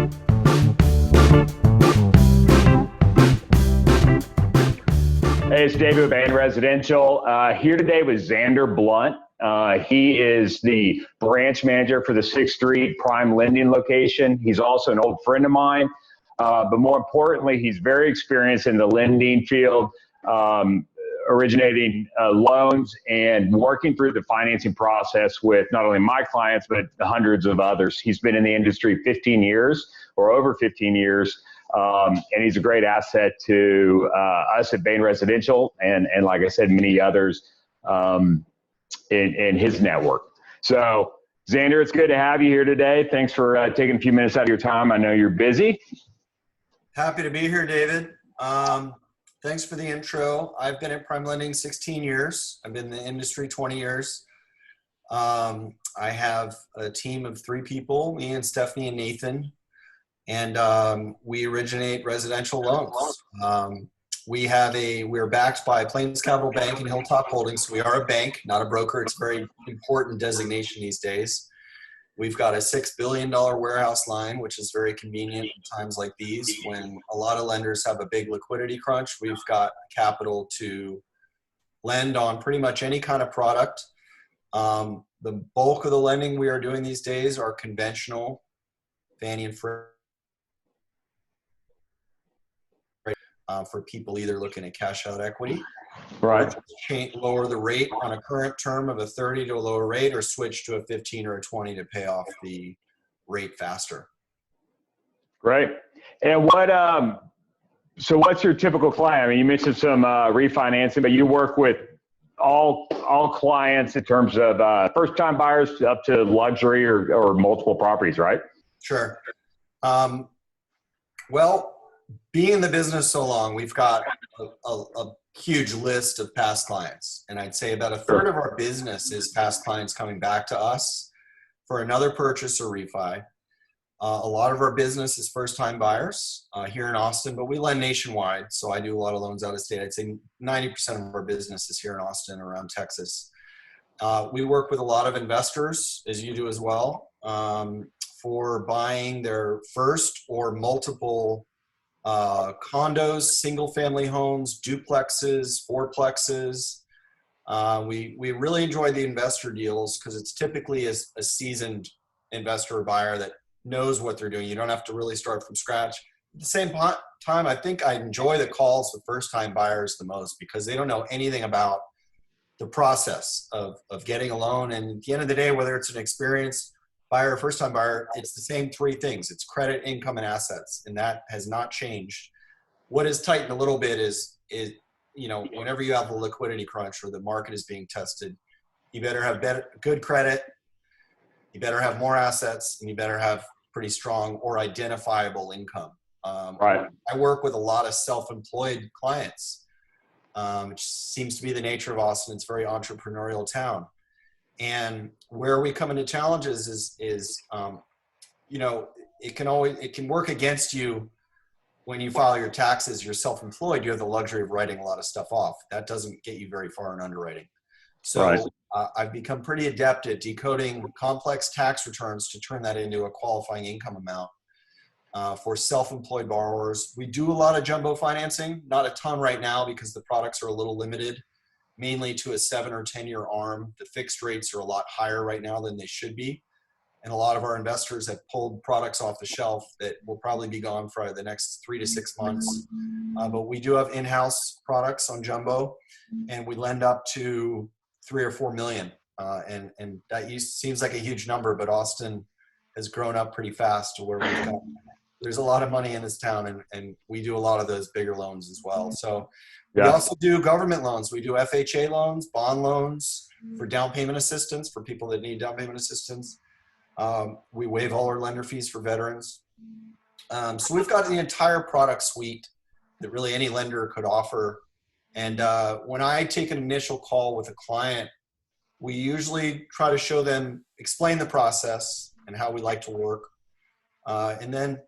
Hey, it's David with Bain Residential. Here today with Zander Blunt. He is the branch manager for the 6th Street Prime Lending location. He's also an old friend of mine, but more importantly, he's very experienced in the lending field, originating loans and working through the financing process with not only my clients, but hundreds of others. He's been in the industry 15 years or over 15 years. And he's a great asset to us at Bain Residential and like I said, many others in his network. So, Zander, it's good to have you here today. Thanks for taking a few minutes out of your time. I know you're busy. Happy to be here, David. Thanks for the intro. I've been at Prime Lending 16 years. I've been in the industry 20 years. I have a team of 3 people, me and Stephanie and Nathan. And we originate residential loans. We're backed by Plains Capital Bank and Hilltop Holdings. We are a bank, not a broker. It's a very important designation these days. We've got a $6 billion warehouse line, which is very convenient in times like these when a lot of lenders have a big liquidity crunch. We've got capital to lend on pretty much any kind of product. The bulk of the lending we are doing these days are conventional Fannie and Freddie. For people either looking at cash out equity, right? Lower the rate on a current term of a 30 to a lower rate, or switch to a 15 or a 20 to pay off the rate faster. Great. And so what's your typical client? I mean, you mentioned some refinancing, but you work with all clients in terms of first-time buyers up to luxury or multiple properties, right? Sure. Well, being in the business so long, we've got a huge list of past clients. And I'd say about a third of our business is past clients coming back to us for another purchase or refi. A lot of our business is first-time buyers here in Austin, but we lend nationwide. So I do a lot of loans out of state. I'd say 90% of our business is here in Austin, around Texas. We work with a lot of investors, as you do as well, for buying their first or multiple condos, single-family homes, duplexes, fourplexes. We really enjoy the investor deals because it's typically a seasoned investor or buyer that knows what they're doing. You don't have to really start from scratch. At the same time, I think I enjoy the calls with first-time buyers the most because they don't know anything about the process of getting a loan. And at the end of the day, whether it's an experienced buyer, first-time buyer, it's the same 3 things. It's credit, income, and assets, and that has not changed. What has tightened a little bit is whenever you have a liquidity crunch or the market is being tested, you better have good credit, you better have more assets, and you better have pretty strong or identifiable income. Right. I work with a lot of self-employed clients, which seems to be the nature of Austin. It's a very entrepreneurial town. And where we come into challenges is it can work against you when you file your taxes. You're self-employed. You have the luxury of writing a lot of stuff off. That doesn't get you very far in underwriting. So right. I've become pretty adept at decoding complex tax returns to turn that into a qualifying income amount for self-employed borrowers. We do a lot of jumbo financing, not a ton right now because the products are a little limited, mainly to a 7 or 10-year arm. The fixed rates are a lot higher right now than they should be. And a lot of our investors have pulled products off the shelf that will probably be gone for the next 3 to 6 months. But we do have in-house products on jumbo, and we lend up to 3 or 4 million. And that seems like a huge number, but Austin has grown up pretty fast to where there's a lot of money in this town, and we do a lot of those bigger loans as well. So we also do government loans. We do FHA loans, bond loans for down payment assistance for people that need down payment assistance. We waive all our lender fees for veterans. So we've got the entire product suite that really any lender could offer. And when I take an initial call with a client, we usually try to explain the process and how we like to work, and then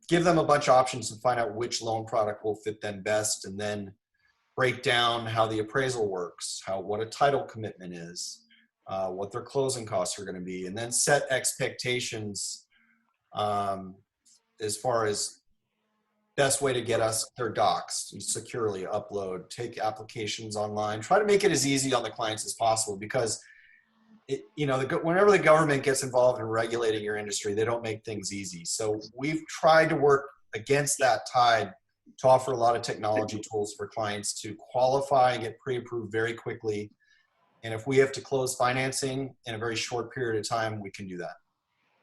give them a bunch of options and find out which loan product will fit them best, and then break down how the appraisal works, what a title commitment is, what their closing costs are going to be, and then set expectations as far as best way to get us their docs, securely upload, take applications online, try to make it as easy on the clients as possible, because whenever the government gets involved in regulating your industry, they don't make things easy. So we've tried to work against that tide to offer a lot of technology tools for clients to qualify and get pre-approved very quickly. And if we have to close financing in a very short period of time, we can do that.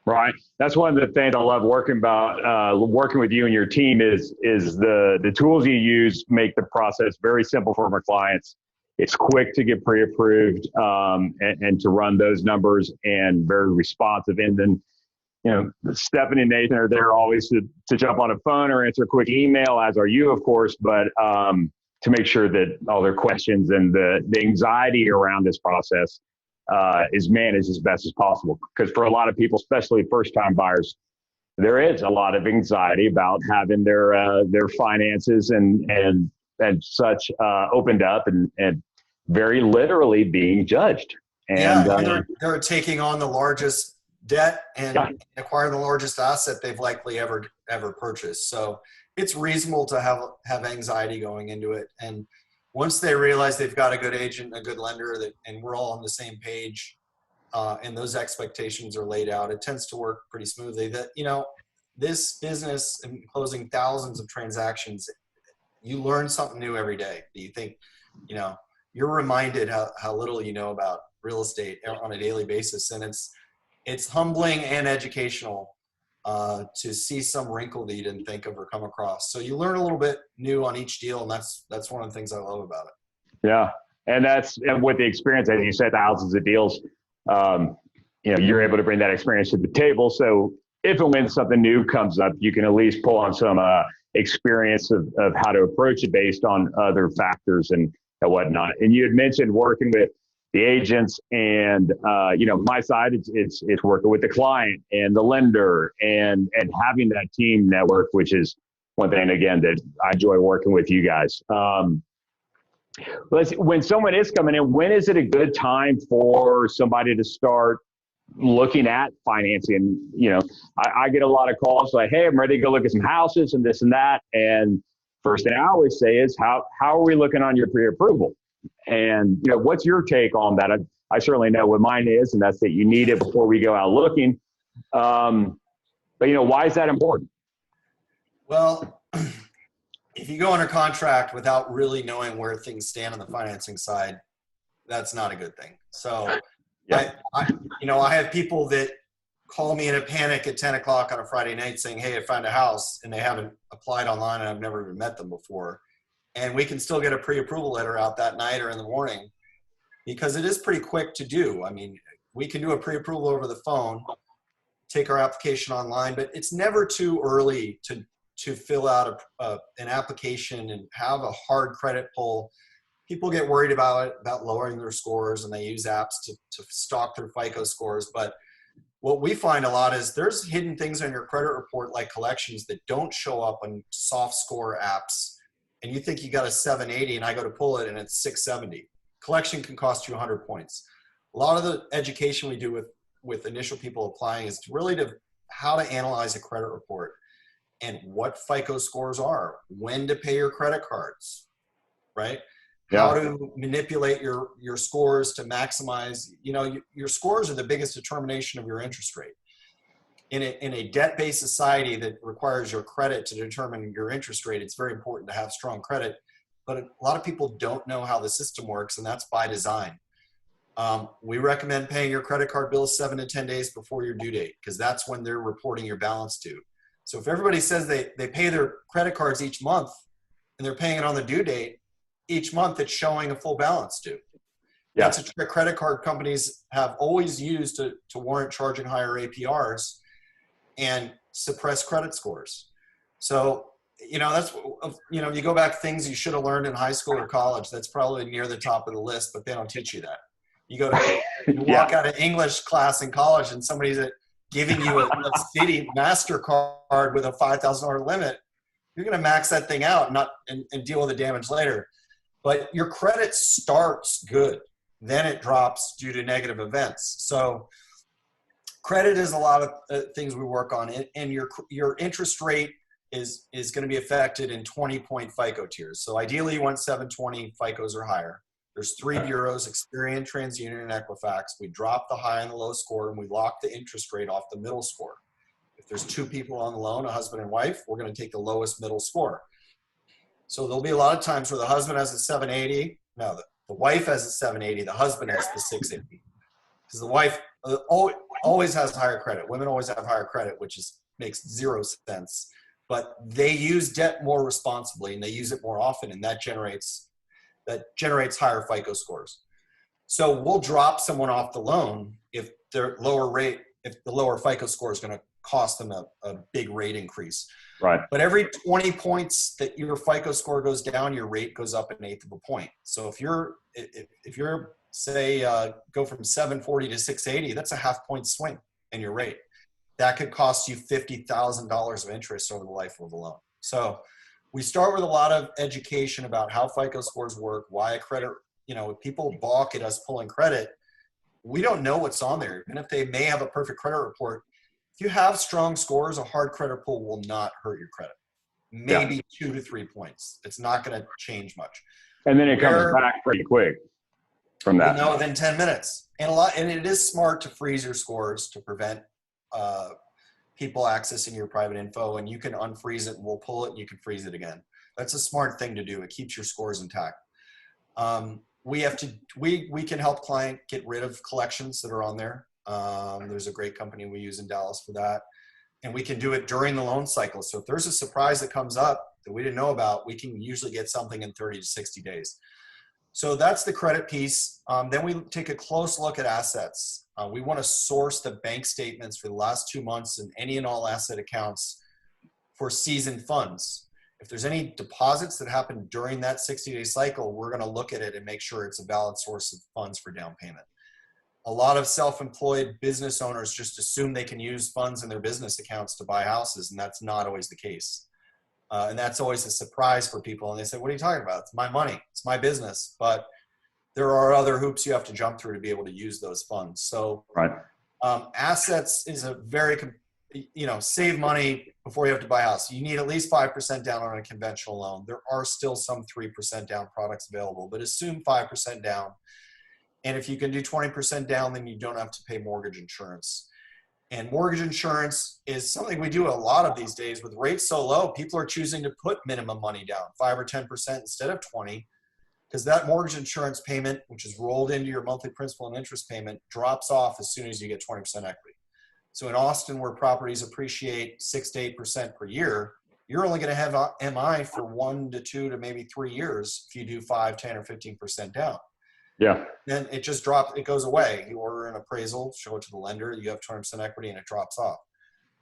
Right. That's one of the things I love working with you and your team is the tools you use make the process very simple for our clients. It's quick to get pre-approved and to run those numbers, and very responsive. And then, Stephanie and Nathan are there always to jump on a phone or answer a quick email, as are you, of course, but to make sure that all their questions and the anxiety around this process is managed as best as possible. Because for a lot of people, especially first-time buyers, there is a lot of anxiety about having their finances and such opened up and very literally being judged. And they're taking on the largest debt and acquiring the largest asset they've likely ever purchased. So it's reasonable to have anxiety going into it. And once they realize they've got a good agent, a good lender, and we're all on the same page, and those expectations are laid out, it tends to work pretty smoothly. This business and closing thousands of transactions, you learn something new every day. You think, you're reminded how little you know about real estate on a daily basis. And it's humbling and educational to see some wrinkle that you didn't think of or come across. So you learn a little bit new on each deal, and that's one of the things I love about it. Yeah, and with the experience, as you said, thousands of deals, you're able to bring that experience to the table. So if and when something new comes up, you can at least pull on some experience of how to approach it based on other factors and whatnot. And you had mentioned working with the agents, and my side, it's working with the client and the lender and having that team network, which is one thing again that I enjoy working with you guys. When someone is coming in, when is it a good time for somebody to start looking at financing? I get a lot of calls like, hey, I'm ready to go look at some houses and this and that. And first thing I always say is, how are we looking on your pre-approval? And, what's your take on that? I certainly know what mine is, and that's that you need it before we go out looking. But, why is that important? Well, if you go under contract without really knowing where things stand on the financing side, that's not a good thing. So I have people that call me in a panic at 10 o'clock on a Friday night saying, hey, I found a house, and they haven't applied online and I've never even met them before. And we can still get a pre-approval letter out that night or in the morning, because it is pretty quick to do. I mean, we can do a pre-approval over the phone, take our application online, but it's never too early to fill out an application and have a hard credit pull. People get worried about lowering their scores, and they use apps to stalk their FICO scores. But what we find a lot is there's hidden things on your credit report, like collections, that don't show up on soft score apps. And you think you got a 780, and I go to pull it and it's 670. Collection can cost you 100 points. A lot of the education we do with initial people applying is really to how to analyze a credit report and what FICO scores are, when to pay your credit cards, right? Yeah. How to manipulate your scores to maximize, your scores are the biggest determination of your interest rate. In a debt-based society that requires your credit to determine your interest rate, it's very important to have strong credit. But a lot of people don't know how the system works, and that's by design. We recommend paying your credit card bills 7 to 10 days before your due date, because that's when they're reporting your balance due. So if everybody says they pay their credit cards each month and they're paying it on the due date, each month it's showing a full balance due. Yeah. That's a trick credit card companies have always used to warrant charging higher APRs and suppress credit scores. So, that's, you go back to things you should have learned in high school or college. That's probably near the top of the list, but they don't teach you that. You walk out of English class in college and somebody's giving you a Citi MasterCard with a $5,000 limit. You're going to max that thing out and deal with the damage later. But your credit starts good. Then it drops due to negative events. So Credit is a lot of things we work on, and your interest rate is going to be affected in 20-point FICO tiers. So ideally, you want 720 FICOs or higher. There's 3 bureaus: Experian, TransUnion, and Equifax. We drop the high and the low score, and we lock the interest rate off the middle score. If there's 2 people on the loan, a husband and wife, we're going to take the lowest middle score. So there'll be a lot of times where the husband has a 780. No, the wife has a 780. The husband has the 680. Because the wife always has higher credit. Women always have higher credit, which makes zero sense. But they use debt more responsibly, and they use it more often, and that generates higher FICO scores. So we'll drop someone off the loan if the lower FICO score is going to cost them a big rate increase. Right. But every 20 points that your FICO score goes down, your rate goes up 1/8 of a point. So if you're say go from 740 to 680, that's a half point swing in your rate. That could cost you $50,000 of interest over the life of the loan. So we start with a lot of education about how FICO scores work, why a credit, if people balk at us pulling credit, we don't know what's on there. And if they may have a perfect credit report, if you have strong scores, a hard credit pull will not hurt your credit. Maybe 2 to 3 points. It's not going to change much. And then it comes back pretty quick from that. Within 10 minutes. And it is smart to freeze your scores to prevent people accessing your private info, and you can unfreeze it and we'll pull it and you can freeze it again. That's a smart thing to do. It keeps your scores intact. We can help client get rid of collections that are on there. There's a great company we use in Dallas for that. And we can do it during the loan cycle. So if there's a surprise that comes up that we didn't know about, we can usually get something in 30 to 60 days. So that's the credit piece. Then we take a close look at assets. We want to source the bank statements for the last 2 months and any and all asset accounts for seasoned funds. If there's any deposits that happen during that 60-day cycle, we're going to look at it and make sure it's a valid source of funds for down payment. A lot of self-employed business owners just assume they can use funds in their business accounts to buy houses, and that's not always the case. And that's always a surprise for people. And they say, what are you talking about? It's my money. It's my business. But there are other hoops you have to jump through to be able to use those funds. So assets is a very, save money before you have to buy a house. You need at least 5% down on a conventional loan. There are still some 3% down products available, but assume 5% down. And if you can do 20% down, then you don't have to pay mortgage insurance. And mortgage insurance is something we do a lot of these days. With rates so low, people are choosing to put minimum money down, 5 or 10% instead of 20, because that mortgage insurance payment, which is rolled into your monthly principal and interest payment, drops off as soon as you get 20% equity. So in Austin, where properties appreciate 6 to 8% per year, you're only going to have MI for 1 to 2 to maybe 3 years if you do 5, 10, or 15% down. Yeah. Then it just drops, it goes away. You order an appraisal, show it to the lender, you have 20% equity, and it drops off.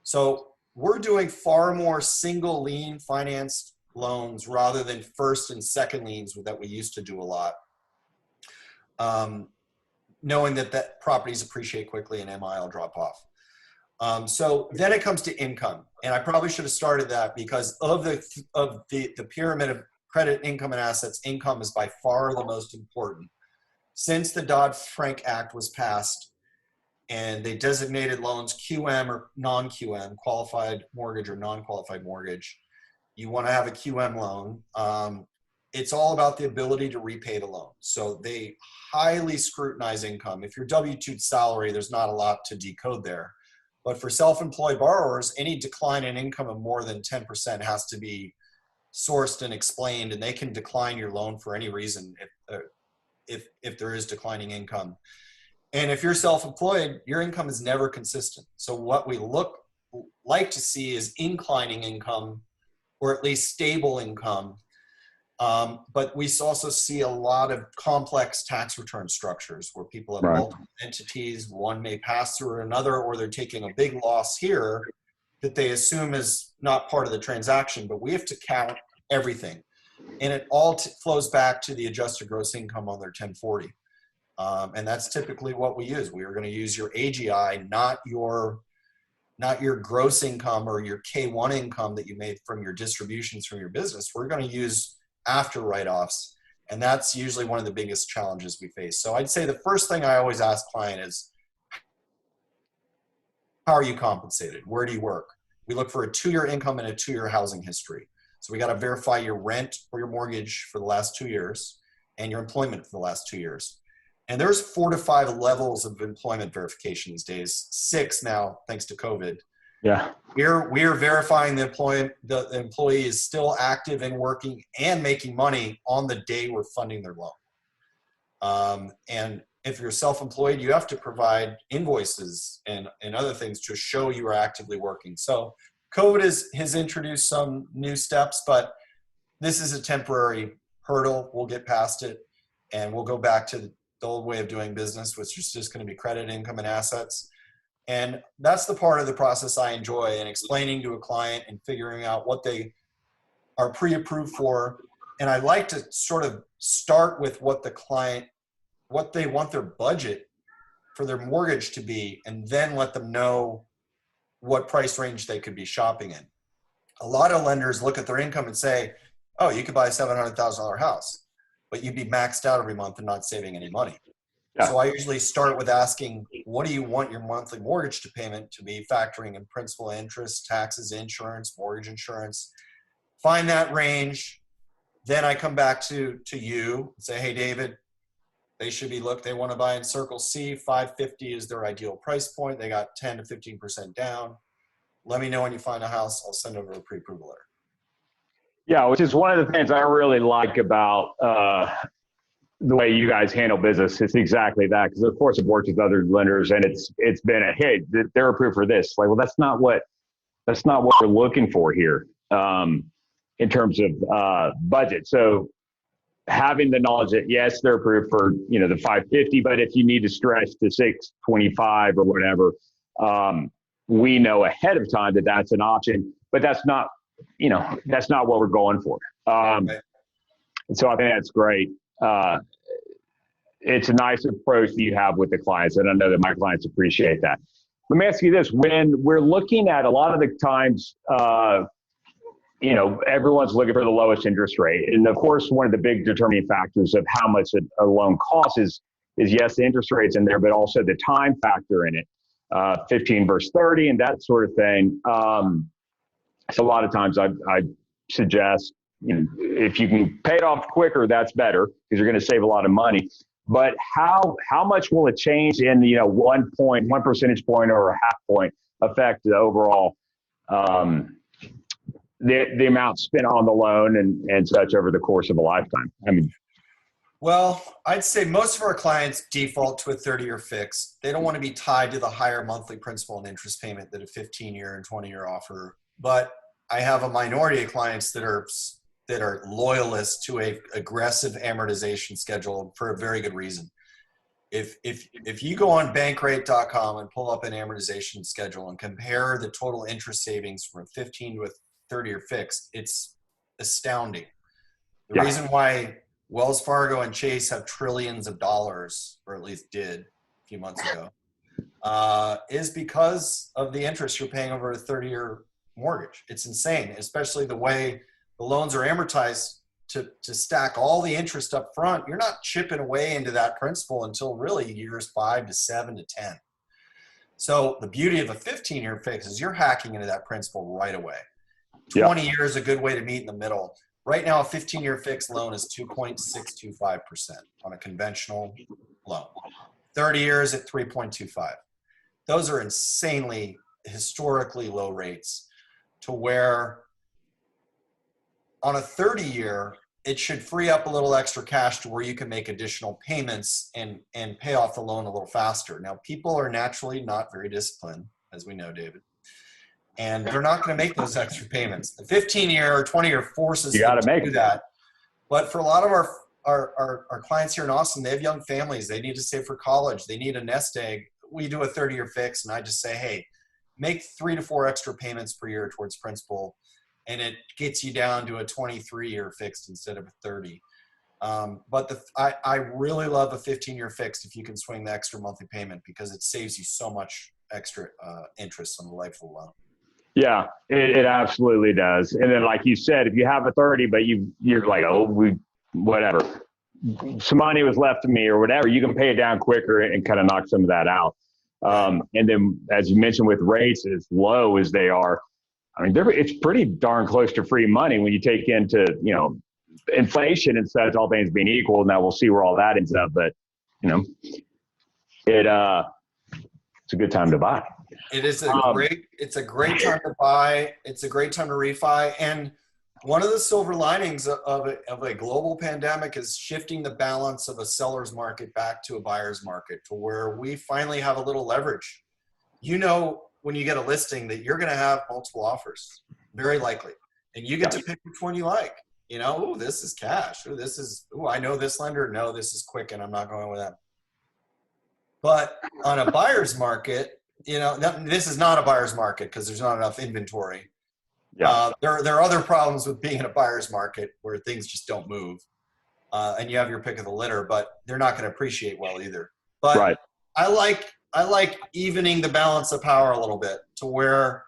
So we're doing far more single lien financed loans rather than first and second liens that we used to do a lot. Knowing that properties appreciate quickly and MI will drop off. So then it comes to income. And I probably should have started that because of the pyramid of credit, income, and assets, income is by far the most important. Since the Dodd-Frank Act was passed and they designated loans QM or non-QM, qualified mortgage or non-qualified mortgage, you want to have a QM loan. It's all about the ability to repay the loan. So they highly scrutinize income. If you're W-2 salary, there's not a lot to decode there. But for self-employed borrowers, any decline in income of more than 10% has to be sourced and explained, and they can decline your loan for any reason if there is declining income. And if you're self-employed, your income is never consistent. So what we like to see is inclining income, or at least stable income. But we also see a lot of complex tax return structures where people have multiple entities. One may pass through another, or they're taking a big loss here that they assume is not part of the transaction, but we have to count everything. And it all flows back to the adjusted gross income on their 1040. And that's typically what we use. We are going to use your AGI, not your gross income or your K1 income that you made from your distributions from your business. We're going to use after write-offs. And that's usually one of the biggest challenges we face. So I'd say the first thing I always ask client is, How are you compensated? Where do you work? We look for a 2-year income and a 2-year housing history. So we got to verify your rent or your mortgage for the last 2 years and your employment for the last 2 years. And there's 4 to 5 levels of employment verification these days, 6 now, thanks to COVID. Yeah. We're verifying the employee is still active and working and making money on the day we're funding their loan. And if you're self-employed, you have to provide invoices and other things to show you are actively working. So COVID has introduced some new steps, but this is a temporary hurdle. We'll get past it, and we'll go back to the old way of doing business, which is just going to be credit, income, and assets. And that's the part of the process I enjoy, and explaining to a client and figuring out what they are pre-approved for. And I like to sort of start with what they want their budget for their mortgage to be, and then let them know what price range they could be shopping in. A lot of lenders look at their income and say, oh, you could buy a $700,000 house, but you'd be maxed out every month and not saving any money. Yeah. So I usually start with asking, what do you want your monthly mortgage payment to be, factoring in principal, interest, taxes, insurance, mortgage insurance. Find that range. Then I come back to you and say, hey, David, they want to buy in Circle C, 550 is their ideal price point. They got 10 to 15% down. Let me know when you find a house. I'll send over a pre-approval letter. Yeah, which is one of the things I really like about the way you guys handle business. It's exactly that, because of course I've worked with other lenders, and it's been hey, they're approved for this. Like, well, that's not what we're looking for here in terms of budget. So having the knowledge that yes, they're approved for the 550, but if you need to stretch to 625 or whatever, we know ahead of time that that's an option. But that's not what we're going for. And so I think that's great. It's a nice approach that you have with the clients, and I know that my clients appreciate that. Let me ask you this: when we're looking at a lot of the times, everyone's looking for the lowest interest rate. And of course, one of the big determining factors of how much a loan costs is yes, the interest rate's in there, but also the time factor in it, 15 versus 30 and that sort of thing. So a lot of times I suggest, if you can pay it off quicker, that's better, because you're going to save a lot of money. But how much will it change in, 1 percentage point or a half point affect the overall, the amount spent on the loan and such over the course of a lifetime? I mean, well, I'd say most of our clients default to a 30-year fix. They don't want to be tied to the higher monthly principal and interest payment that a 15-year and 20-year offer. But I have a minority of clients that are loyalists to a aggressive amortization schedule for a very good reason. If you go on bankrate.com and pull up an amortization schedule and compare the total interest savings from a 15 to a 30-year fix, it's astounding. The reason why Wells Fargo and Chase have trillions of dollars, or at least did a few months ago, is because of the interest you're paying over a 30-year mortgage. It's insane, especially the way the loans are amortized to stack all the interest up front. You're not chipping away into that principal until really years 5 to 7 to 10. So the beauty of a 15-year fix is you're hacking into that principal right away. 20 years is a good way to meet in the middle. Right now, a 15-year fixed loan is 2.625% on a conventional loan. 30 years at 3.25. Those are insanely, historically low rates, to where on a 30-year, it should free up a little extra cash to where you can make additional payments and pay off the loan a little faster. Now, people are naturally not very disciplined, as we know, David, and they're not going to make those extra payments. The 15-year or 20-year forces them to do that. But for a lot of our clients here in Austin, they have young families. They need to save for college. They need a nest egg. We do a 30-year fix, and I just say, hey, make 3 to 4 extra payments per year towards principal, and it gets you down to a 23-year fixed instead of a 30. But I really love a 15-year fixed if you can swing the extra monthly payment, because it saves you so much extra interest on the life of the loan. Yeah, it absolutely does. And then, like you said, if you have a 30, but you're like, whatever, some money was left to me or whatever, you can pay it down quicker and kind of knock some of that out. And then, as you mentioned, with rates as low as they are, I mean, it's pretty darn close to free money when you take into, inflation and such, all things being equal. Now we'll see where all that ends up, but it's a good time to buy. It's a great time to buy. It's a great time to refi. And one of the silver linings of a global pandemic is shifting the balance of a seller's market back to a buyer's market, to where we finally have a little leverage. When you get a listing that you're going to have multiple offers, very likely, and you get to pick which one you like. Oh, this is cash. I know this lender. No, this is quick, and I'm not going with them. But on a buyer's market, this is not a buyer's market because there's not enough inventory. Yeah. There are other problems with being in a buyer's market where things just don't move, and you have your pick of the litter, but they're not going to appreciate well either. But right. I like evening the balance of power a little bit to where,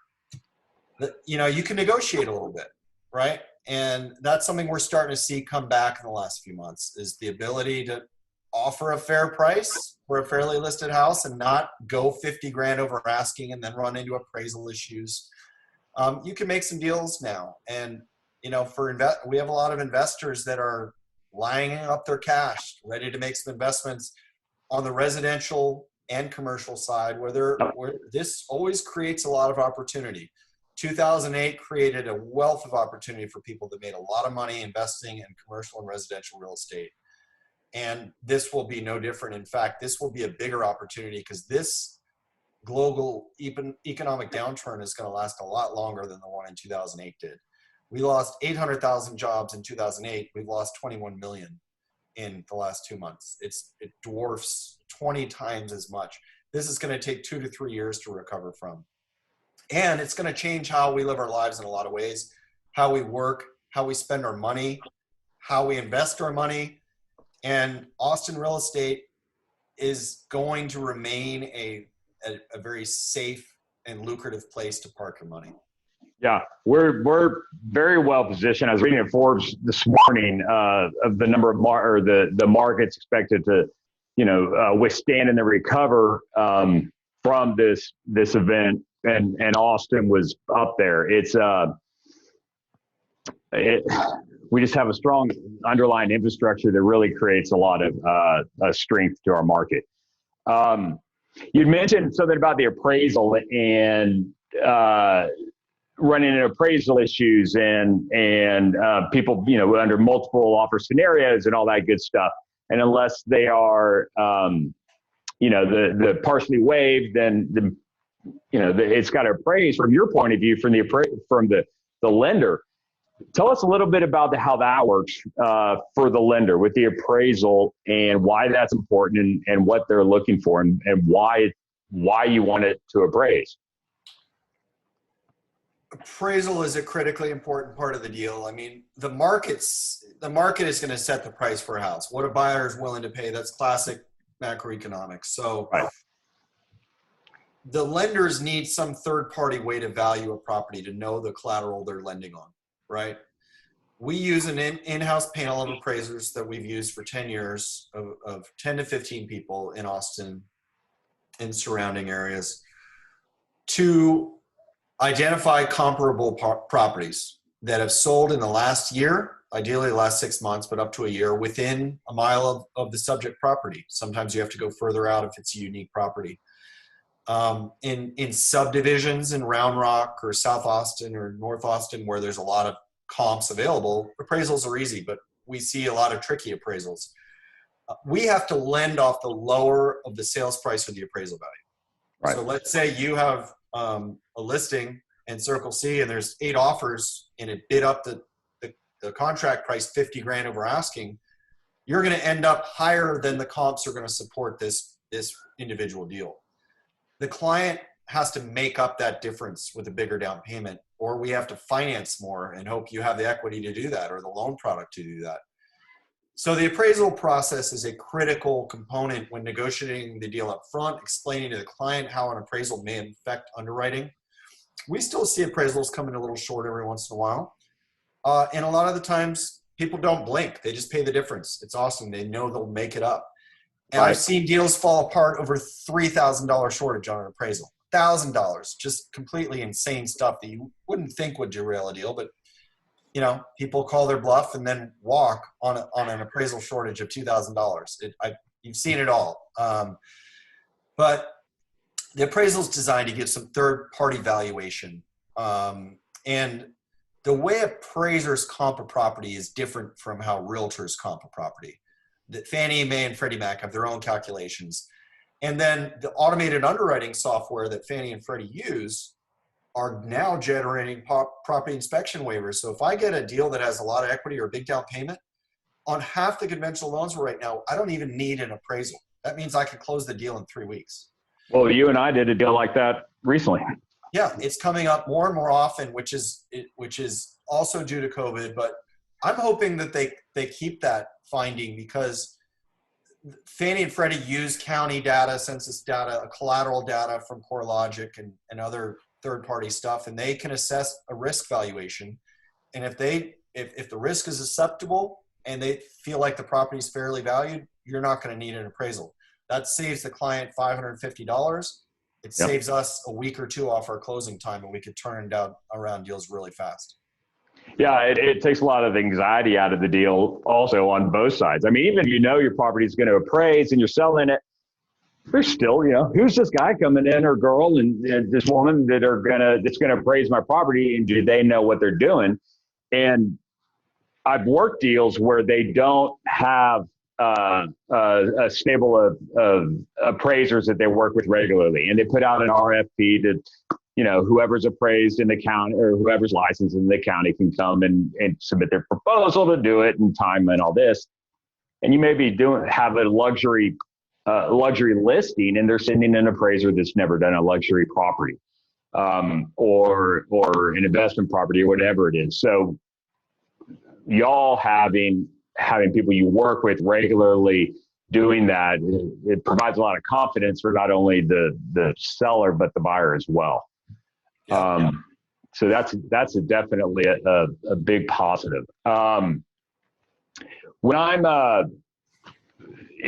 you can negotiate a little bit, right? And that's something we're starting to see come back in the last few months, is the ability to offer a fair price for a fairly listed house and not go 50 grand over asking and then run into appraisal issues. You can make some deals now. And, we have a lot of investors that are lining up their cash, ready to make some investments on the residential and commercial side, where this always creates a lot of opportunity. 2008 created a wealth of opportunity for people that made a lot of money investing in commercial and residential real estate. And this will be no different. In fact, this will be a bigger opportunity because this global economic downturn is going to last a lot longer than the one in 2008 did. We lost 800,000 jobs in 2008. We've lost 21 million in the last 2 months. It dwarfs 20 times as much. This is going to take 2 to 3 years to recover from. And it's going to change how we live our lives in a lot of ways, how we work, how we spend our money, how we invest our money. And Austin real estate is going to remain a very safe and lucrative place to park your money. Yeah, we're very well positioned. I was reading in Forbes this morning of the number of the markets expected to, withstand and then recover from this event, and Austin was up there. We just have a strong underlying infrastructure that really creates a lot of strength to our market. You'd mentioned something about the appraisal and running into appraisal issues and people, under multiple offer scenarios and all that good stuff. And unless they are, the partially waived, then it's got to appraise from your point of view, from the lender. Tell us a little bit about how that works for the lender with the appraisal and why that's important and what they're looking for and why you want it to appraise. Appraisal is a critically important part of the deal. I mean, the market is going to set the price for a house. What a buyer is willing to pay. That's classic macroeconomics. So right. The lenders need some third-party way to value a property to know the collateral they're lending on, right? We use an in-house panel of appraisers that we've used for 10 years of 10 to 15 people in Austin and surrounding areas to identify comparable properties that have sold in the last year, ideally the last 6 months, but up to a year, within a mile of the subject property. Sometimes you have to go further out if it's a unique property. In subdivisions in Round Rock or South Austin or North Austin, where there's a lot of comps available, appraisals are easy, but we see a lot of tricky appraisals. We have to lend off the lower of the sales price or the appraisal value. Right. So let's say you have a listing in Circle C and there's 8 offers and it bid up the contract price 50 grand over asking. You're going to end up higher than the comps are going to support this individual deal. The client has to make up that difference with a bigger down payment, or we have to finance more and hope you have the equity to do that or the loan product to do that. So the appraisal process is a critical component when negotiating the deal up front, explaining to the client how an appraisal may affect underwriting. We still see appraisals coming a little short every once in a while. And a lot of the times people don't blink. They just pay the difference. It's awesome. They know they'll make it up. And I've seen deals fall apart over $3,000 shortage on an appraisal. $1,000, just completely insane stuff that you wouldn't think would derail a deal, but people call their bluff and then walk on an appraisal shortage of $2,000. You've seen it all. But the appraisal is designed to give some third-party valuation. And the way appraisers comp a property is different from how realtors comp a property. That Fannie Mae and Freddie Mac have their own calculations. And then the automated underwriting software that Fannie and Freddie use are now generating property inspection waivers. So if I get a deal that has a lot of equity or a big down payment, on half the conventional loans right now, I don't even need an appraisal. That means I can close the deal in 3 weeks. Well, you and I did a deal like that recently. Yeah, it's coming up more and more often, which is also due to COVID. But I'm hoping that they keep that finding, because Fannie and Freddie use county data, census data, collateral data from CoreLogic and other third-party stuff, and they can assess a risk valuation. And if the risk is acceptable and they feel like the property is fairly valued, you're not going to need an appraisal. That saves the client $550. It saves us a week or two off our closing time, and we could turn around deals really fast. Yeah, it takes a lot of anxiety out of the deal also on both sides. I mean, even if your property is going to appraise and you're selling it, there's still, who's this guy coming in or girl and this woman that's going to appraise my property, and do they know what they're doing? And I've worked deals where they don't have a stable of appraisers that they work with regularly, and they put out an RFP that whoever's appraised in the county or whoever's licensed in the county can come and submit their proposal to do it, and time and all this. And you may be have a luxury listing, and they're sending an appraiser that's never done a luxury property or an investment property or whatever it is. So y'all having people you work with regularly doing that, it provides a lot of confidence for not only the seller but the buyer as well. So that's definitely a big positive. When I'm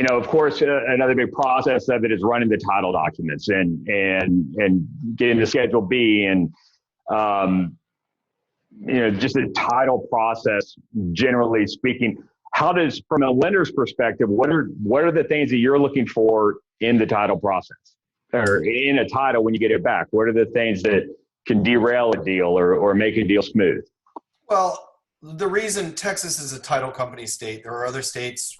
of course, another big process of it is running the title documents and getting the Schedule B and just the title process. Generally speaking, how does, from a lender's perspective, what are the things that you're looking for in the title process or in a title when you get it back? What are the things that can derail a deal or make a deal smooth? Well, the reason Texas is a title company state, there are other states.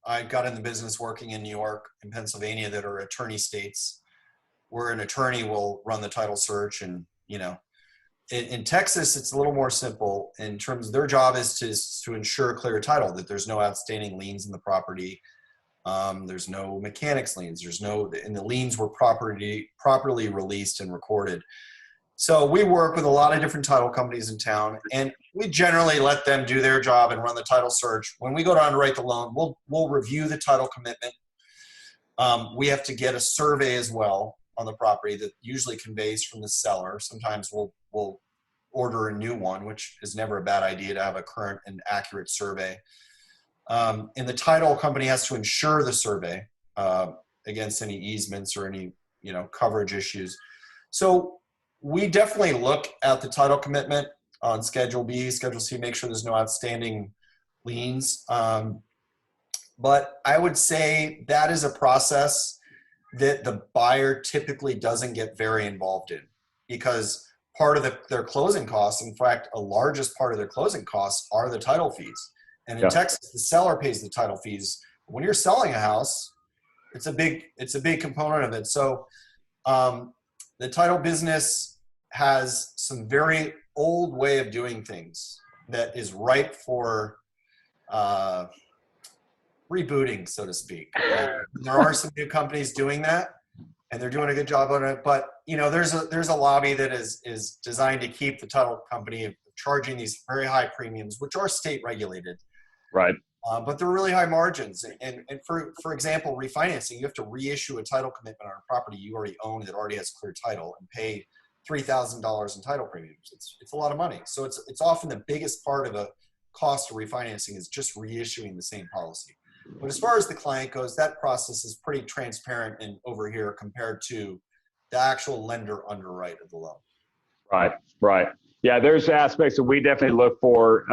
I got in the business working in New York and Pennsylvania that are attorney states, where an attorney will run the title search. And, in Texas, it's a little more simple in terms of their job is to ensure clear title, that there's no outstanding liens in the property. There's no mechanics liens. And the liens were properly released and recorded. So we work with a lot of different title companies in town, and we generally let them do their job and run the title search. When we go to underwrite the loan, we'll review the title commitment. We have to get a survey as well on the property that usually conveys from the seller. Sometimes we'll order a new one, which is never a bad idea to have a current and accurate survey. And the title company has to insure the survey against any easements or any coverage issues. So we definitely look at the title commitment on Schedule B, Schedule C, make sure there's no outstanding liens. But I would say that is a process that the buyer typically doesn't get very involved in, because part of their closing costs, in fact, a largest part of their closing costs are the title fees. And in Texas, the seller pays the title fees. When you're selling a house, it's a big component of it. So the title business has some very old way of doing things that is ripe for rebooting, so to speak. There are some new companies doing that, and they're doing a good job on it. But there's a lobby that is designed to keep the title company charging these very high premiums, which are state regulated. Right. But they're really high margins. And for example, refinancing, you have to reissue a title commitment on a property you already own that already has clear title and pay $3,000 in title premiums. It's a lot of money. So it's often the biggest part of a cost of refinancing is just reissuing the same policy. But as far as the client goes, that process is pretty transparent and over here compared to the actual lender underwrite of the loan. Right, right. Yeah, there's aspects that we definitely look for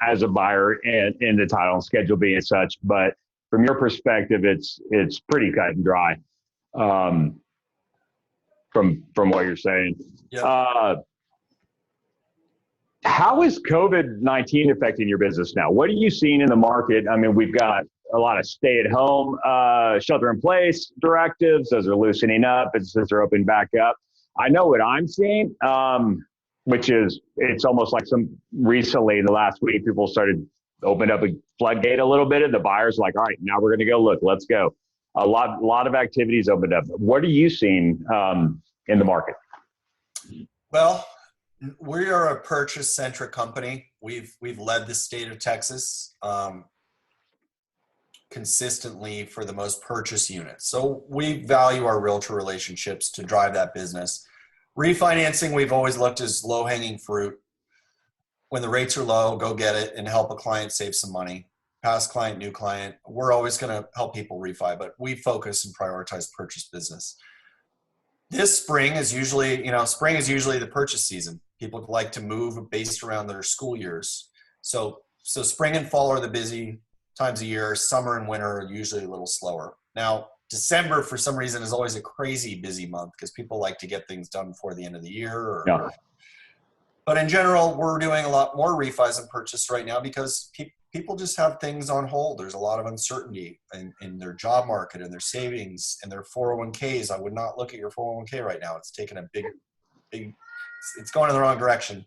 as a buyer in the title and Schedule B and such. But from your perspective, it's pretty cut and dry from what you're saying. Yep. How is COVID-19 affecting your business now? What are you seeing in the market? I mean, we've got a lot of stay-at-home, shelter-in-place directives. Those are loosening up. Businesses are opening back up. I know what I'm seeing, which is it's almost like recently in the last week, people started opened up a floodgate a little bit, and the buyers are like, all right, now we're going to go look. Let's go. A lot of activities opened up. What are you seeing in the market? Well, we are a purchase-centric company. We've led the state of Texas consistently for the most purchase units. So we value our realtor relationships to drive that business. Refinancing, we've always looked as low-hanging fruit. When the rates are low, go get it and help a client save some money. Past client, new client. We're always going to help people refi, but we focus and prioritize purchase business. This spring is usually, spring is usually the purchase season. People like to move based around their school years. So spring and fall are the busy times of year. Summer and winter are usually a little slower. Now, December, for some reason, is always a crazy busy month because people like to get things done before the end of the year. Yeah. But in general, we're doing a lot more refis and purchase right now because people just have things on hold. There's a lot of uncertainty in their job market and their savings and their 401ks. I would not look at your 401k right now. It's taken a big, it's going in the wrong direction.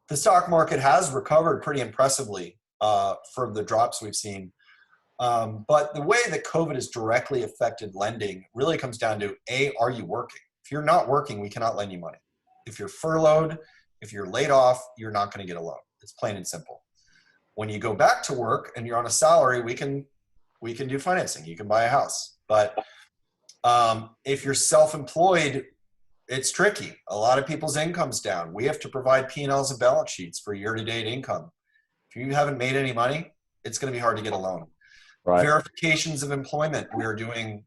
The stock market has recovered pretty impressively from the drops we've seen. But the way that COVID has directly affected lending really comes down to, A, are you working? If you're not working, we cannot lend you money. If you're furloughed, if you're laid off, you're not going to get a loan. It's plain and simple. When you go back to work and you're on a salary, we can do financing. You can buy a house. But if you're self-employed, it's tricky. A lot of people's income's down. We have to provide P&Ls and balance sheets for year-to-date income. If you haven't made any money, it's going to be hard to get a loan. Right. Verifications of employment we are doing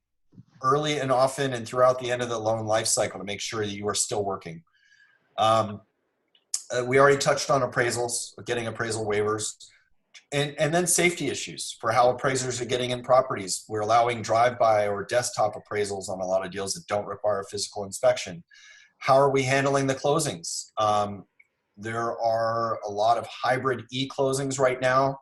early and often and throughout the end of the loan life cycle to make sure that you are still working. We already touched on appraisals, getting appraisal waivers, and then safety issues for how appraisers are getting in properties. We're allowing drive-by or desktop appraisals on a lot of deals that don't require a physical inspection. How are we handling the closings? There are a lot of hybrid e-closings right now.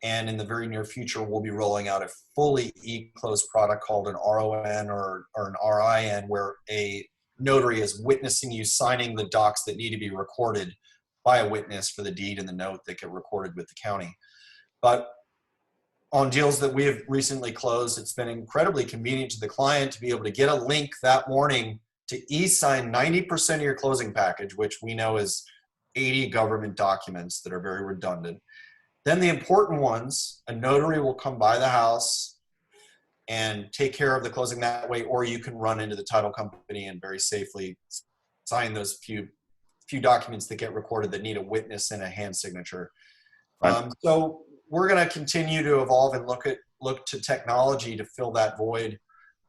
And in the very near future, we'll be rolling out a fully e-close product called an RON or an RIN, where a notary is witnessing you signing the docs that need to be recorded by a witness for the deed and the note that get recorded with the county. But on deals that we have recently closed, it's been incredibly convenient to the client to be able to get a link that morning to e-sign 90% of your closing package, which we know is 80 government documents that are very redundant. Then the important ones, a notary will come by the house and take care of the closing that way, or you can run into the title company and very safely sign those few documents that get recorded that need a witness and a hand signature. Right. So we're going to continue to evolve and look to technology to fill that void.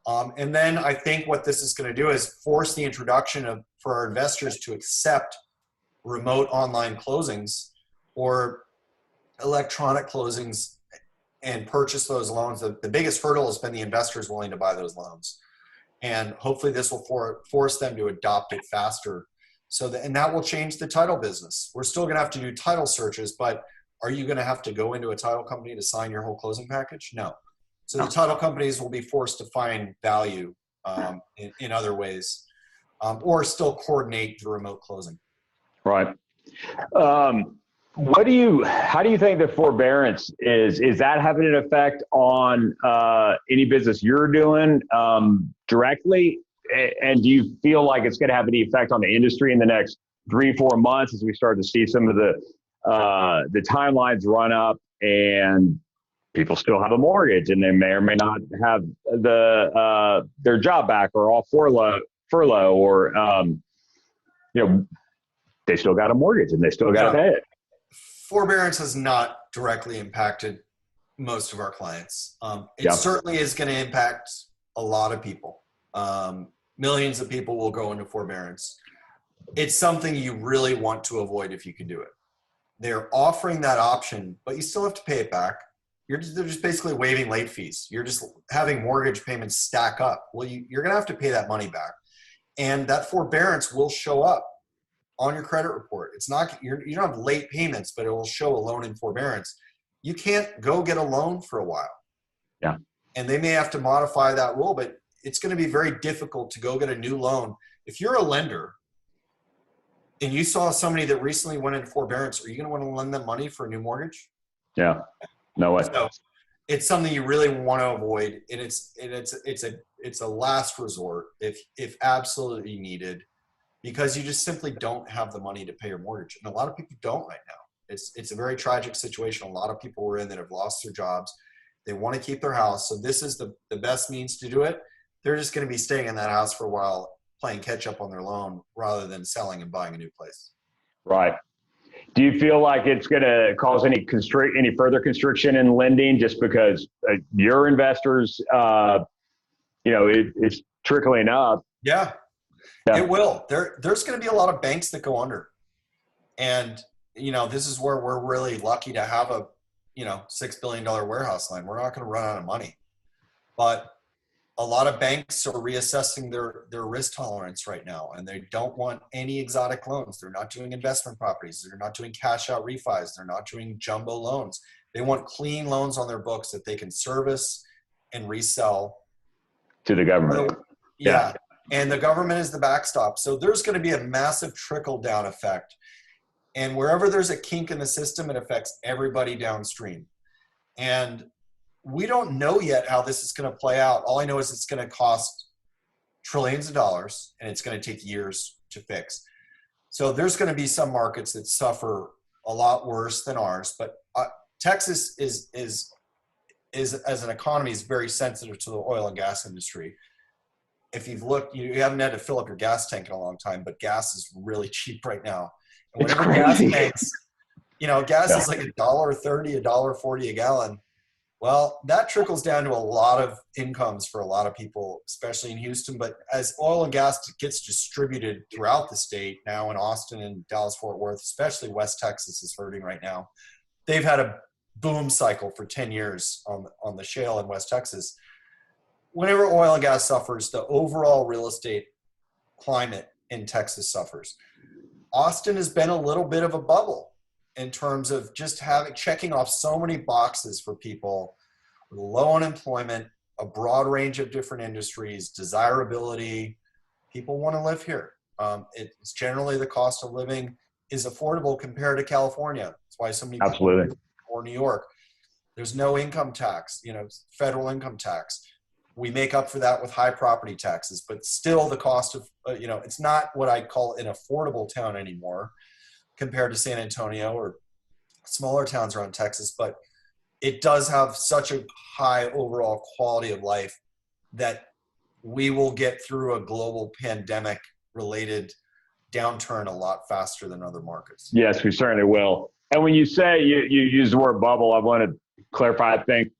And then I think what this is going to do is force the introduction for our investors to accept remote online closings or electronic closings and purchase those loans. The biggest hurdle has been the investors willing to buy those loans. And hopefully this will force them to adopt it faster. And that will change the title business. We're still going to have to do title searches, but are you going to have to go into a title company to sign your whole closing package? No. So the title companies will be forced to find value in other ways, or still coordinate the remote closing. Right. How do you think the forbearance is that having an effect on any business you're doing directly? And do you feel like it's going to have any effect on the industry in the next 3-4 months as we start to see some of the timelines run up and people still have a mortgage and they may or may not have their job back or off furlough or they still got a mortgage and they still got to pay it? Forbearance has not directly impacted most of our clients. It Yeah. certainly is going to impact a lot of people. Millions of people will go into forbearance. It's something you really want to avoid if you can do it. They're offering that option, but you still have to pay it back. They're just basically waiving late fees. You're just having mortgage payments stack up. Well, you're going to have to pay that money back. And that forbearance will show up on your credit report. It's not, you don't have late payments, but it will show a loan in forbearance. You can't go get a loan for a while. Yeah. And they may have to modify that rule, but it's going to be very difficult to go get a new loan. If you're a lender and you saw somebody that recently went into forbearance, are you going to want to lend them money for a new mortgage? Yeah. No way. So it's something you really want to avoid. And it's a last resort if absolutely needed, because you just simply don't have the money to pay your mortgage. And a lot of people don't right now. It's a very tragic situation. A lot of people were in that have lost their jobs. They want to keep their house. So this is the best means to do it. They're just going to be staying in that house for a while, playing catch up on their loan rather than selling and buying a new place. Right. Do you feel like it's going to cause any further constriction in lending just because your investors, it's trickling up? Yeah. It will. There's going to be a lot of banks that go under. And, this is where we're really lucky to have a, $6 billion warehouse line. We're not going to run out of money. But a lot of banks are reassessing their risk tolerance right now, and they don't want any exotic loans. They're not doing investment properties. They're not doing cash out refis. They're not doing jumbo loans. They want clean loans on their books that they can service and resell to the government. Yeah. And the government is the backstop. So there's going to be a massive trickle down effect. And wherever there's a kink in the system, it affects everybody downstream. And we don't know yet how this is going to play out. All I know is it's going to cost trillions of dollars, and it's going to take years to fix. So there's going to be some markets that suffer a lot worse than ours. But Texas is as an economy is very sensitive to the oil and gas industry. If you've looked, you haven't had to fill up your gas tank in a long time, but gas is really cheap right now. And whenever gas tanks, gas is like $1.30, $1.40 a gallon. Well, that trickles down to a lot of incomes for a lot of people, especially in Houston. But as oil and gas gets distributed throughout the state now in Austin and Dallas-Fort Worth, especially West Texas is hurting right now. They've had a boom cycle for 10 years on the shale in West Texas. Whenever oil and gas suffers, the overall real estate climate in Texas suffers. Austin has been a little bit of a bubble in terms of just checking off so many boxes for people with low unemployment, a broad range of different industries, desirability. People want to live here. It's generally the cost of living is affordable compared to California. That's why so many people Absolutely. or New York. There's no income tax, federal income tax. We make up for that with high property taxes, but still the cost of, it's not what I call an affordable town anymore compared to San Antonio or smaller towns around Texas, but it does have such a high overall quality of life that we will get through a global pandemic related downturn a lot faster than other markets. Yes, we certainly will. And when you say you use the word bubble, I want to clarify, I think,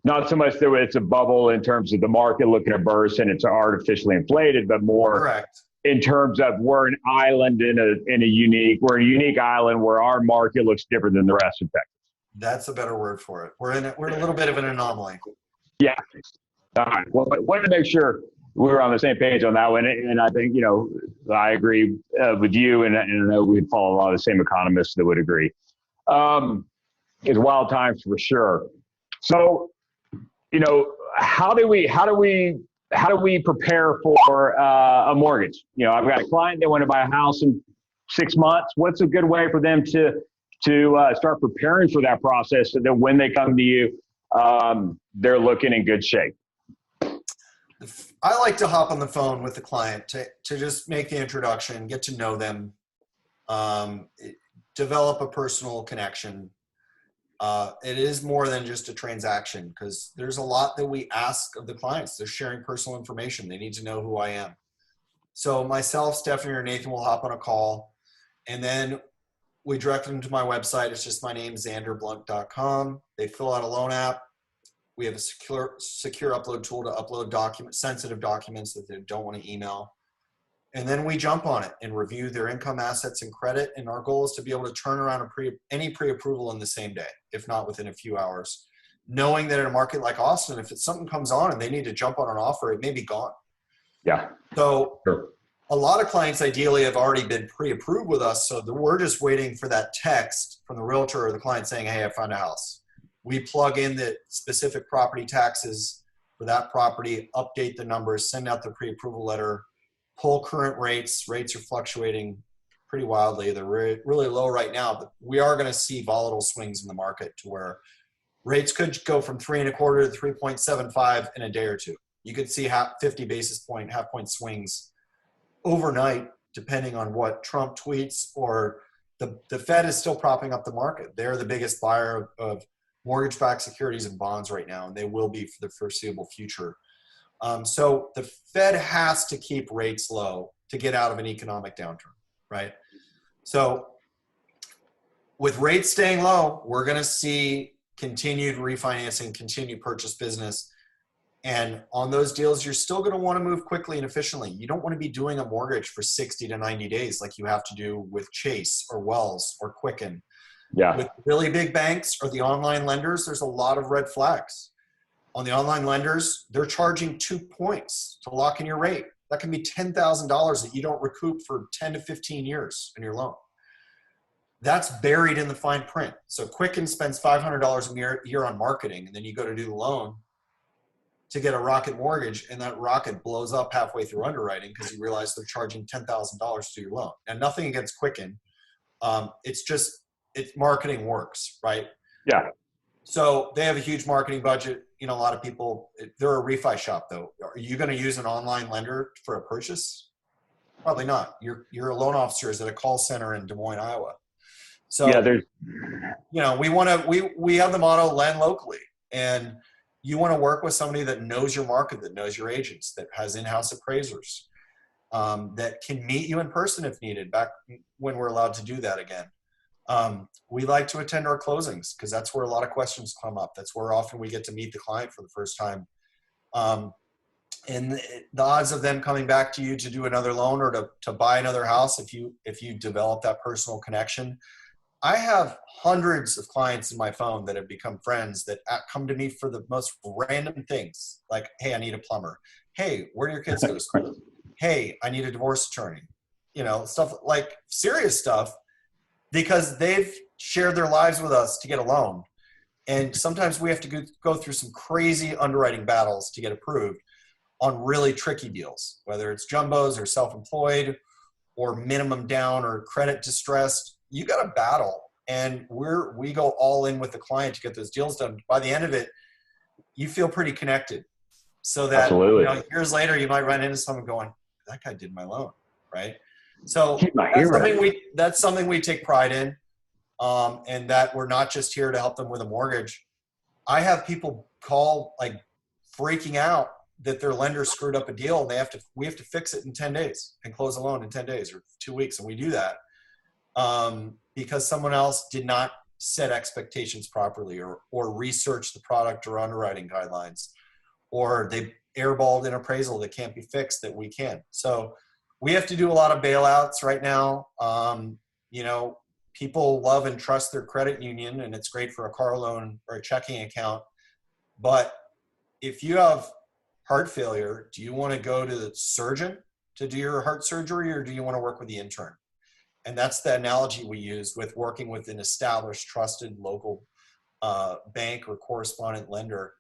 not so much that it's a bubble in terms of the market looking to burst and it's artificially inflated, but more correct in terms of we're an island we're a unique island where our market looks different than the rest of Texas. That's a better word for it. We're a little bit of an anomaly. Yeah. All right. Well, I wanted to make sure we were on the same page on that one. And I think, I agree with you, and I know we'd follow a lot of the same economists that would agree. It's wild times for sure. So, how do we prepare for a mortgage? I've got a client that want to buy a house in 6 months. What's a good way for them to start preparing for that process so that when they come to you, they're looking in good shape? I like to hop on the phone with the client to just make the introduction, get to know them, develop a personal connection. It is more than just a transaction because there's a lot that we ask of the clients. They're sharing personal information. They need to know who I am. So myself, Stephanie, or Nathan will hop on a call, and then We direct them to my website. It's just my name, zanderblunt.com. They fill out a loan app. We have a secure upload tool to upload sensitive documents that they don't want to email. And then we jump on it and review their income, assets, and credit. And our goal is to be able to turn around any pre-approval in the same day, if not within a few hours. Knowing that in a market like Austin, if something comes on and they need to jump on an offer, it may be gone. Yeah. So sure. A lot of clients ideally have already been pre-approved with us. So we're just waiting for that text from the realtor or the client saying, hey, I found a house. We plug in the specific property taxes for that property, update the numbers, send out the pre-approval letter, pull current rates. Rates are fluctuating pretty wildly. They're really low right now, but we are going to see volatile swings in the market to where rates could go from 3.25 to 3.75 in a day or two. You could see 50 basis point, half point swings overnight, depending on what Trump tweets, or the Fed is still propping up the market. They're the biggest buyer of mortgage-backed securities and bonds right now, and they will be for the foreseeable future. So the Fed has to keep rates low to get out of an economic downturn, right? So with rates staying low, we're going to see continued refinancing, continued purchase business. And on those deals, you're still going to want to move quickly and efficiently. You don't want to be doing a mortgage for 60 to 90 days like you have to do with Chase or Wells or Quicken. Yeah. With really big banks or the online lenders, there's a lot of red flags. On the online lenders, they're charging 2 points to lock in your rate. That can be $10,000 that you don't recoup for 10 to 15 years in your loan. That's buried in the fine print. So Quicken spends $500 a year on marketing, and then you go to do the loan to get a Rocket mortgage, and that Rocket blows up halfway through underwriting because you realize they're charging $10,000 to your loan. And nothing against Quicken. It's marketing works, right? Yeah. So they have a huge marketing budget. You know, a lot of people, they're a refi shop though. Are you going to use an online lender for a purchase? Probably not. You're a loan officer is at a call center in Des Moines, Iowa. So, yeah, we have the motto, lend locally. And you want to work with somebody that knows your market, that knows your agents, that has in-house appraisers, that can meet you in person if needed, back when we're allowed to do that again. We like to attend our closings because that's where a lot of questions come up. That's where often we get to meet the client for the first time. And the odds of them coming back to you to do another loan or to buy another house, if you develop that personal connection. I have hundreds of clients in my phone that have become friends that come to me for the most random things. Like, hey, I need a plumber. Hey, where do your kids go to school? Hey, I need a divorce attorney. You know, stuff like serious stuff, because they've shared their lives with us to get a loan. And sometimes we have to go through some crazy underwriting battles to get approved on really tricky deals, whether it's jumbos or self-employed or minimum down or credit distressed. You got to battle, and we go all in with the client to get those deals done. By the end of it, you feel pretty connected, so that years later you might run into someone going, that guy did my loan, right? So that's something we take pride in, and that we're not just here to help them with a mortgage. I have people call like freaking out that their lender screwed up a deal, and we have to fix it in 10 days and close a loan in 10 days or 2 weeks, and we do that. Because someone else did not set expectations properly or research the product or underwriting guidelines, or they airballed an appraisal that can't be fixed that we can. So we have to do a lot of bailouts right now. People love and trust their credit union, and it's great for a car loan or a checking account. But if you have heart failure, do you want to go to the surgeon to do your heart surgery, or do you want to work with the intern? And that's the analogy we use with working with an established, trusted local bank or correspondent lender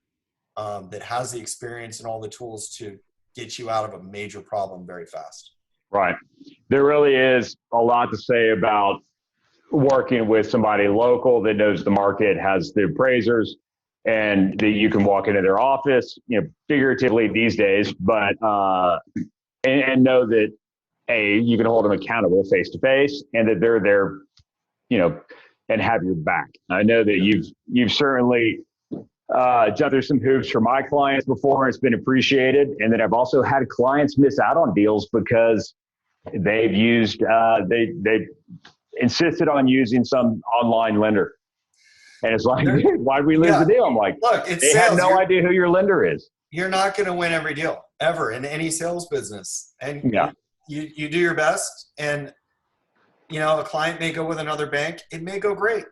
that has the experience and all the tools to get you out of a major problem very fast. Right. There really is a lot to say about working with somebody local that knows the market, has the appraisers, and that you can walk into their office, figuratively these days, but and know that you can hold them accountable face to face, and that they're there, and have your back. I know that you've certainly jumped through some hoops for my clients before, and it's been appreciated. And then I've also had clients miss out on deals because they've used insisted on using some online lender. And it's like, dude, why'd we lose the deal? I'm like, look, it's they sales. have no idea who your lender is. You're not going to win every deal ever in any sales business. And you do your best. And, a client may go with another bank. It may go great.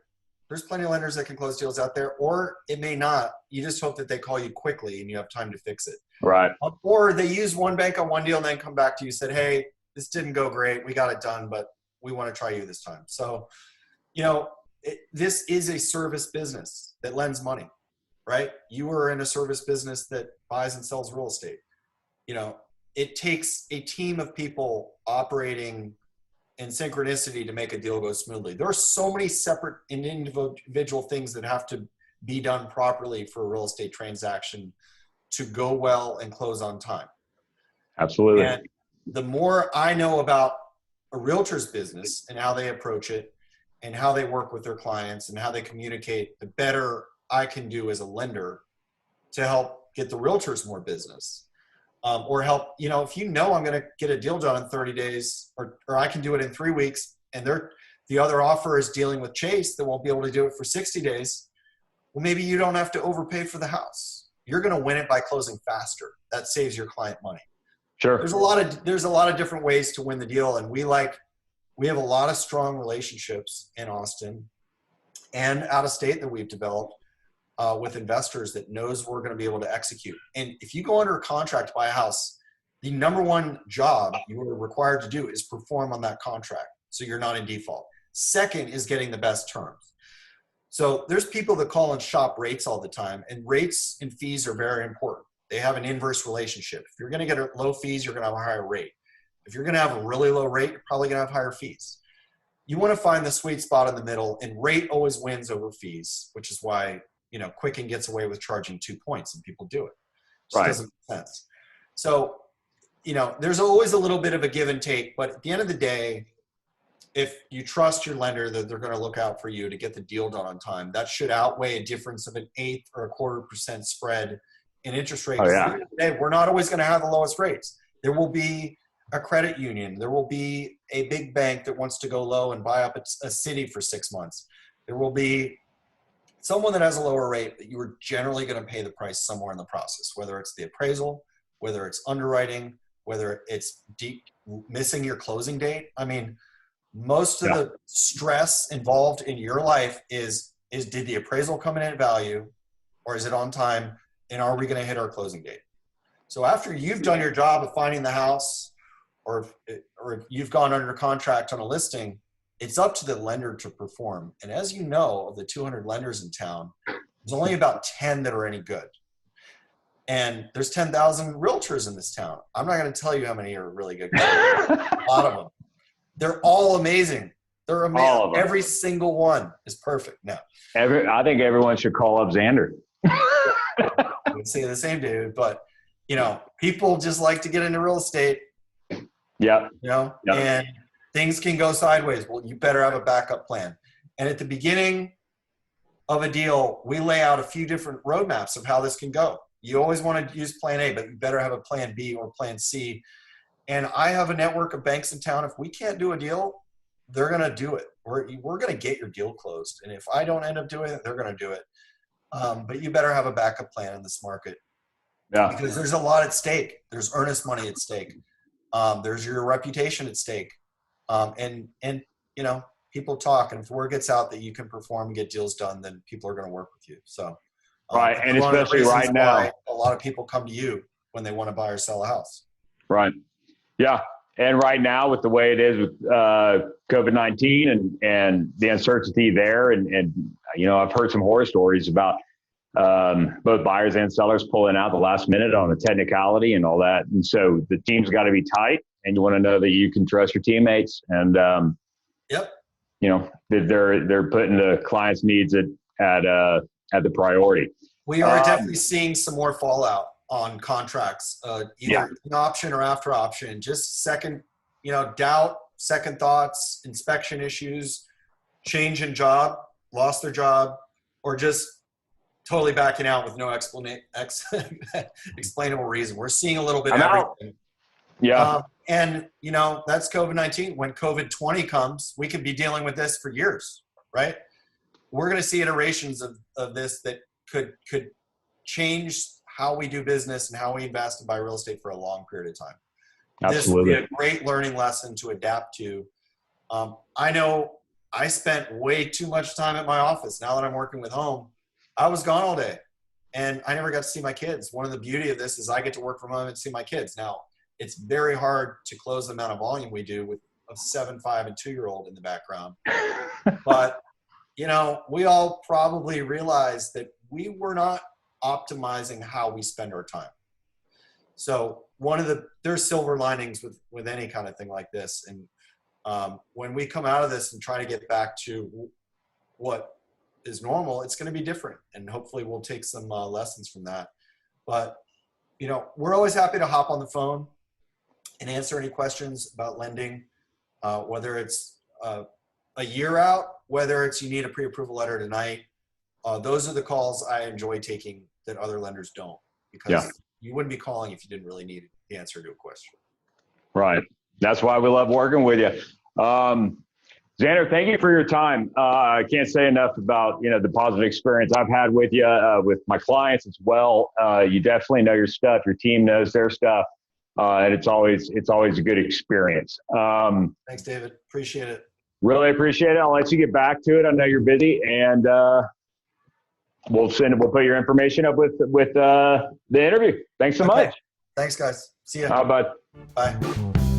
There's plenty of lenders that can close deals out there, or it may not. You just hope that they call you quickly and you have time to fix it. Right. Or they use one bank on one deal and then come back to you and said, hey, this didn't go great. We got it done, but we want to try you this time. So, this is a service business that lends money, right? You are in a service business that buys and sells real estate. It takes a team of people operating in synchronicity to make a deal go smoothly. There are so many separate and individual things that have to be done properly for a real estate transaction to go well and close on time. Absolutely. And the more I know about a realtor's business and how they approach it and how they work with their clients and how they communicate, the better I can do as a lender to help get the realtors more business. Or help, if I'm going to get a deal done in 30 days or I can do it in 3 weeks and the other offer is dealing with Chase that won't be able to do it for 60 days. Well, maybe you don't have to overpay for the house. You're going to win it by closing faster. That saves your client money. Sure. There's a lot of different ways to win the deal. And we have a lot of strong relationships in Austin and out of state that we've developed with investors that knows we're going to be able to execute. And if you go under a contract to buy a house, the number one job you are required to do is perform on that contract so you're not in default. Second is getting the best terms. So there's people that call and shop rates all the time, and rates and fees are very important. They have an inverse relationship. If you're going to get low fees, you're going to have a higher rate. If you're going to have a really low rate, you're probably going to have higher fees. You want to find the sweet spot in the middle, and rate always wins over fees, which is why Quicken gets away with charging 2 points and people do it. It doesn't make sense. So, there's always a little bit of a give and take, but at the end of the day, if you trust your lender that they're going to look out for you to get the deal done on time, that should outweigh a difference of an 1/8 or 1/4% spread in interest rates. Oh, yeah. Today, we're not always going to have the lowest rates. There will be a credit union. There will be a big bank that wants to go low and buy up a city for 6 months. There will be someone that has a lower rate, but you are generally going to pay the price somewhere in the process, whether it's the appraisal, whether it's underwriting, whether it's missing your closing date. I mean, most of the stress involved in your life is did the appraisal come in at value, or is it on time, and are we going to hit our closing date? So after you've done your job of finding the house, or you've gone under contract on a listing, it's up to the lender to perform. And as you know, of the 200 lenders in town, there's only about 10 that are any good. And there's 10,000 realtors in this town. I'm not going to tell you how many are really good. A lot of them. They're all amazing. They're amazing. All of them. Every single one is perfect. No. I think everyone should call up Zander. I would say the same, dude. But, people just like to get into real estate. Yep. And things can go sideways. Well, you better have a backup plan. And at the beginning of a deal, we lay out a few different roadmaps of how this can go. You always want to use plan A, but you better have a plan B or plan C. And I have a network of banks in town. If we can't do a deal, they're going to do it. We're going to get your deal closed. And if I don't end up doing it, they're going to do it. But you better have a backup plan in this market. Yeah. Because there's a lot at stake. There's earnest money at stake. There's your reputation at stake. And people talk, and if word gets out that you can perform and get deals done, then people are going to work with you. So, right. And especially right now, a lot of people come to you when they want to buy or sell a house. Right. Yeah. And right now, with the way it is with COVID-19 and the uncertainty there, and I've heard some horror stories about both buyers and sellers pulling out the last minute on a technicality and all that. And so the team's got to be tight, and you want to know that you can trust your teammates, and that they're putting the client's needs at the priority. We are definitely seeing some more fallout on contracts, either in option or after option. Just second, doubt, second thoughts, inspection issues, change in job, lost their job, or just totally backing out with no explainable reason. We're seeing a little bit of everything. Yeah. And, that's COVID-19. When COVID-20 comes, we could be dealing with this for years, right? We're going to see iterations of this that could change how we do business and how we invest and buy real estate for a long period of time. Absolutely. This would be a great learning lesson to adapt to. I know I spent way too much time at my office. Now that I'm working with home, I was gone all day and I never got to see my kids. One of the beauty of this is I get to work from home and see my kids. Now, it's very hard to close the amount of volume we do with a 7, 5, and 2-year-old in the background. But, we all probably realize that we were not optimizing how we spend our time. So there's silver linings with any kind of thing like this. And when we come out of this and try to get back to what is normal, it's going to be different. And hopefully we'll take some lessons from that. But, we're always happy to hop on the phone and answer any questions about lending, whether it's a year out, whether it's you need a pre-approval letter tonight. Those are the calls I enjoy taking that other lenders don't, because you wouldn't be calling if you didn't really need the answer to a question. Right. That's why we love working with you. Zander, thank you for your time. I can't say enough about, the positive experience I've had with you, with my clients as well. You definitely know your stuff. Your team knows their stuff. And it's always a good experience. Thanks, David. Appreciate it. Really appreciate it. I'll let you get back to it. I know you're busy, and we'll put your information up with the interview. Thanks so much. Thanks, guys. See ya. How about? Bye.